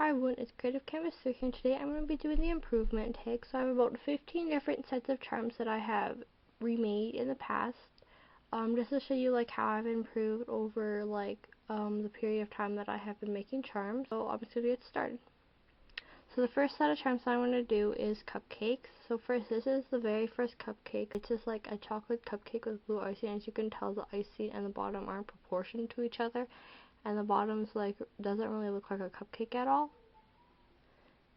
Hi everyone, it's CreativeCanvas3 here, and today I'm going to be doing the improvement take. So I have about 15 different sets of charms that I have remade in the past, just to show you like how I've improved over the period of time that I have been making charms. So I'm just going to get started. So the first set of charms that I want to do is cupcakes. So first, this is the very first cupcake. It's just like a chocolate cupcake with blue icing. As you can tell, the icing and the bottom aren't proportioned to each other, and the bottom's doesn't really look like a cupcake at all.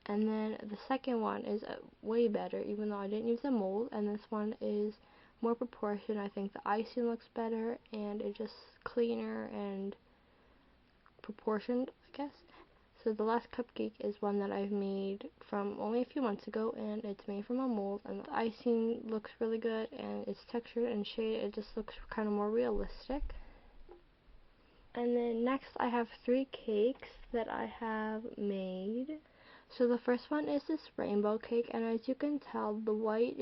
And then the second one is way better, even though I didn't use a mold, and this one is more proportioned. I think the icing looks better, and it's just cleaner and proportioned, I guess. So the last cupcake is one that I've made from only a few months ago, and it's made from a mold, and the icing looks really good, and it's textured and shaded. It just looks kind of more realistic. And then next I have 3 cakes that I have made. So the first one is this rainbow cake, and as you can tell, the white's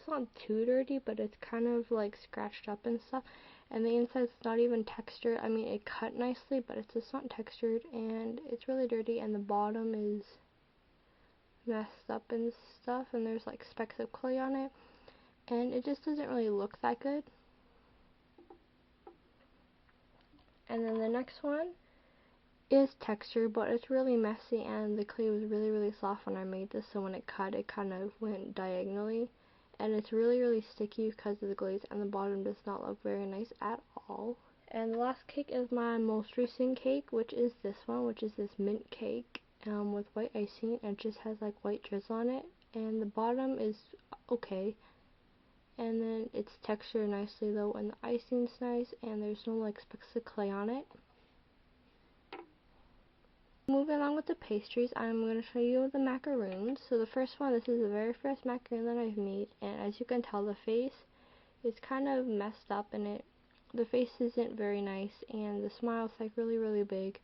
not too dirty, but it's kind of like scratched up and stuff, and the inside's not even textured. I mean, it cut nicely, but it's just not textured, and it's really dirty, and the bottom is messed up and stuff, and there's like specks of clay on it, and it just doesn't really look that good. And then the next one is textured, but it's really messy, and the clay was really soft when I made this, so when it cut, it kind of went diagonally, and it's really sticky because of the glaze, and the bottom does not look very nice at all. And the last cake is my most recent cake, which is this one, which is this mint cake with white icing, and it just has like white drizzle on it, and the bottom is okay, and then it's textured nicely though, and the icing's nice, and there's no like specks of clay on it. Moving along with the pastries, I'm going to show you the macaroons. So the first one, this is the very first macaroon that I've made, and as you can tell, the face is kind of messed up, and the face isn't very nice, and the smile's like really big,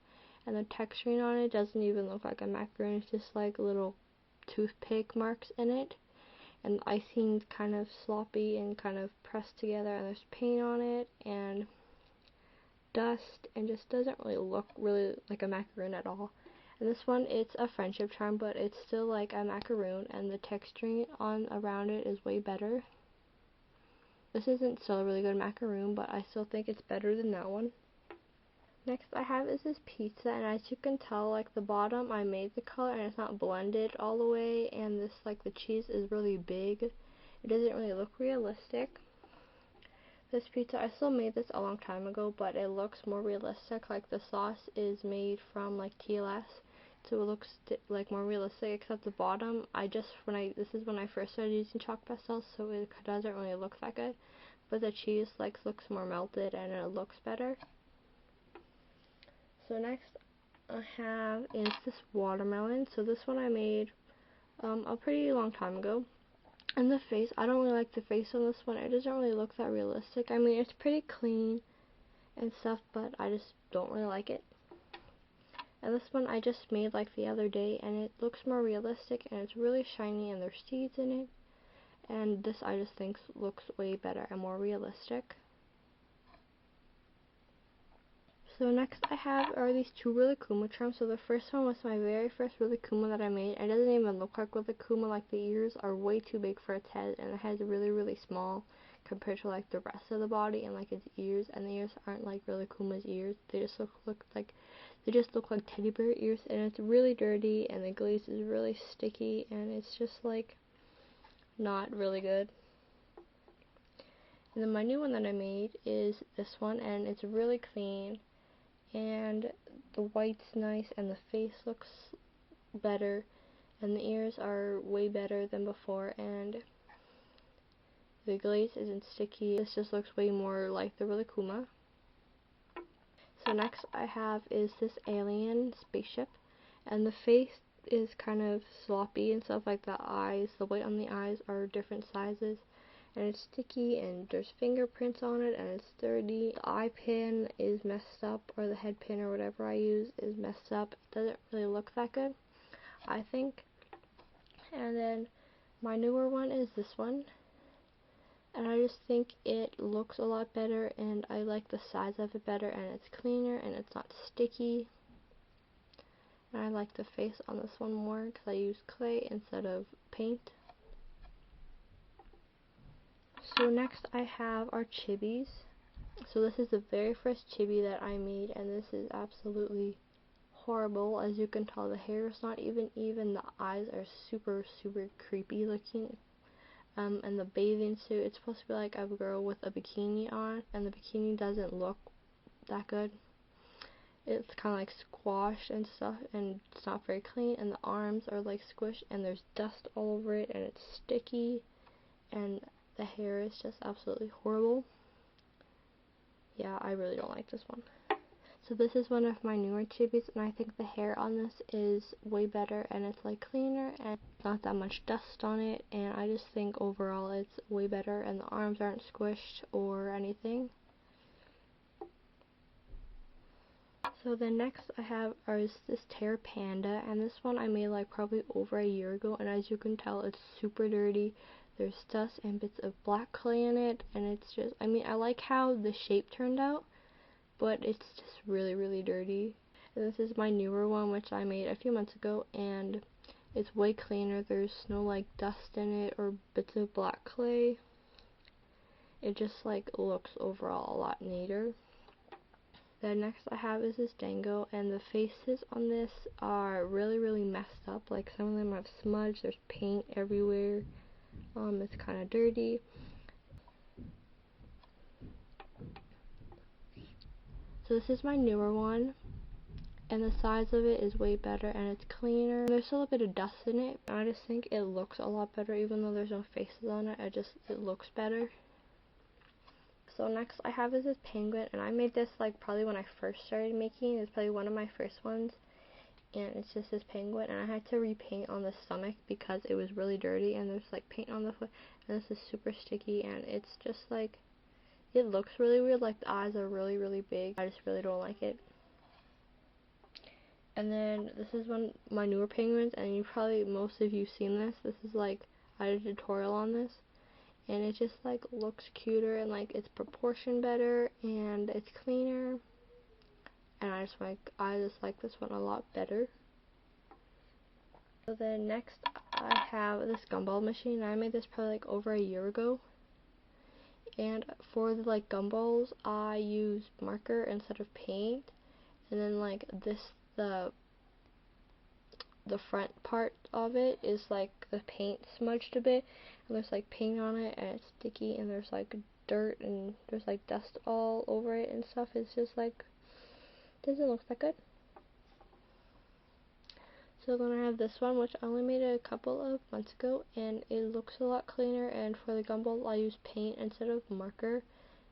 and the texturing on it doesn't even look like a macaroon. It's just like little toothpick marks in it, and the icing's kind of sloppy and kind of pressed together, and there's paint on it and dust, and just doesn't really look like a macaroon at all. And this one, it's a friendship charm, but it's still like a macaroon, and the texturing around it is way better. This isn't still a really good macaroon, but I still think it's better than that one. Next I have is this pizza, and as you can tell, like the bottom, I made the color and it's not blended all the way, and this the cheese is really big. It doesn't really look realistic. This pizza, I still made this a long time ago, but it looks more realistic. Like the sauce is made from like TLS, so it looks like more realistic. Except the bottom, this is when I first started using chalk pastels, so it doesn't really look that good. But the cheese looks more melted, and it looks better. So next I have is this watermelon. So this one I made a pretty long time ago. And the face, I don't really like the face on this one. It doesn't really look that realistic. I mean, it's pretty clean and stuff, but I just don't really like it. And this one I just made like the other day, and it looks more realistic, and it's really shiny, and there's seeds in it. And this I just think looks way better and more realistic. So next I have are these 2 Rilakkuma charms. So the first one was my very first Rilakkuma that I made. It doesn't even look like Rilakkuma. Like the ears are way too big for its head, and the head's really small compared to like the rest of the body and like its ears. And the ears aren't like Rilakkuma's ears. They just look like teddy bear ears, and it's really dirty, and the glaze is really sticky, and it's just like not really good. And then my new one that I made is this one, and it's really clean, and the white's nice, and the face looks better, and the ears are way better than before, and the glaze isn't sticky. This just looks way more like the Rilakkuma. So next I have is this alien spaceship, and the face is kind of sloppy and stuff. Like the eyes, the white on the eyes are different sizes, and it's sticky, and there's fingerprints on it, and it's dirty. The eye pin is messed up, or the head pin or whatever I use is messed up. It doesn't really look that good, I think. And then my newer one is this one, and I just think it looks a lot better, and I like the size of it better, and it's cleaner, and it's not sticky. And I like the face on this one more because I use clay instead of paint. So next I have our chibis. So this is the very first chibi that I made, and this is absolutely horrible. As you can tell, the hair is not even, the eyes are super creepy looking. And the bathing suit, it's supposed to be like a girl with a bikini on, and the bikini doesn't look that good. It's kind of like squashed and stuff, and it's not very clean, and the arms are like squished, and there's dust all over it, and it's sticky, and the hair is just absolutely horrible. Yeah, I really don't like this one. So this is one of my newer chibis, and I think the hair on this is way better, and it's like cleaner and not that much dust on it, and I just think overall it's way better, and the arms aren't squished or anything. So the next I have is this Terra Panda, and this one I made like probably over a year ago, and as you can tell, it's super dirty. There's dust and bits of black clay in it, and it's just, I mean, I like how the shape turned out, but it's just really dirty. And this is my newer one, which I made a few months ago, and it's way cleaner. There's no like dust in it or bits of black clay. It just like looks overall a lot neater. The next I have is this Dango, and the faces on this are really messed up. Like some of them have smudged, there's paint everywhere. It's kind of dirty. So this is my newer one, and the size of it is way better, and it's cleaner. There's still a bit of dust in it. I just think it looks a lot better, even though there's no faces on it. It looks better. So next I have is this penguin, and I made this like probably when I first started making. It's probably one of my first ones, and it's just this penguin, and I had to repaint on the stomach because it was really dirty, and there's like paint on the foot, and this is super sticky, and it's just like, it looks really weird. Like the eyes are really big. I just really don't like it. And then this is one my newer penguins, and you probably, most of you've seen this. This is like, I did a tutorial on this, and it just like looks cuter, and like it's proportioned better, and it's cleaner, and I just like this one a lot better. So then next I have this gumball machine. I made this probably like over a year ago, and for the like gumballs I use marker instead of paint, and then like this, the front part of it is like the paint smudged a bit, and there's like paint on it, and it's sticky, and there's like dirt, and there's like dust all over it and stuff. It's just like, doesn't look that good. So then I have this one, which I only made a couple of months ago, and it looks a lot cleaner, and for the gumball I use paint instead of marker.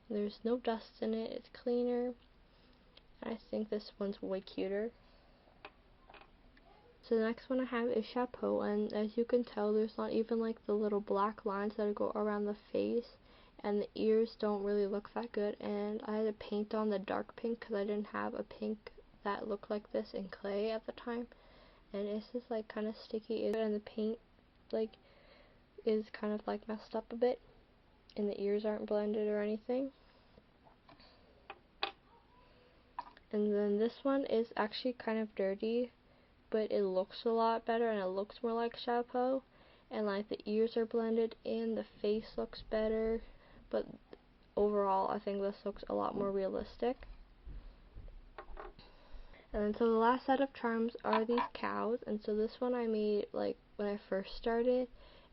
There's no dust in it, it's cleaner. I think this one's way cuter. So the next one I have is Chapeau, and as you can tell, there's not even like the little black lines that go around the face, and the ears don't really look that good, and I had to paint on the dark pink because I didn't have a pink that looked like this in clay at the time, and it's just like kind of sticky, and the paint like is kind of like messed up a bit, and the ears aren't blended or anything. And then this one is actually kind of dirty, but it looks a lot better, and it looks more like Chapeau, and like the ears are blended in, the face looks better, but overall I think this looks a lot more realistic. And then so the last set of charms are these cows, and so this one I made like when I first started,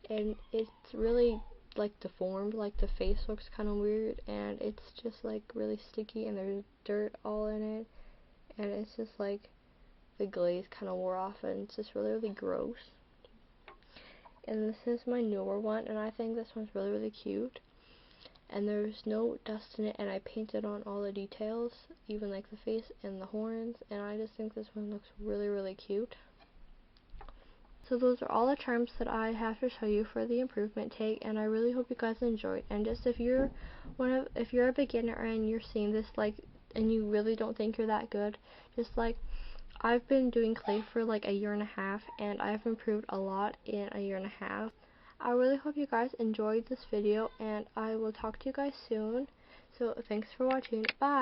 and it's really like deformed, like the face looks kind of weird, and it's just like really sticky, and there's dirt all in it, and it's just like the glaze kind of wore off, and it's just really gross. And this is my newer one, and I think this one's really cute, and there's no dust in it, and I painted on all the details, even like the face and the horns, and I just think this one looks really cute. So those are all the charms that I have to show you for the improvement take, and I really hope you guys enjoyed. And just if you're a beginner and you're seeing this like, and you really don't think you're that good, just like, I've been doing clay for like a year and a half, and I've improved a lot in a year and a half. I really hope you guys enjoyed this video, and I will talk to you guys soon. So thanks for watching. Bye!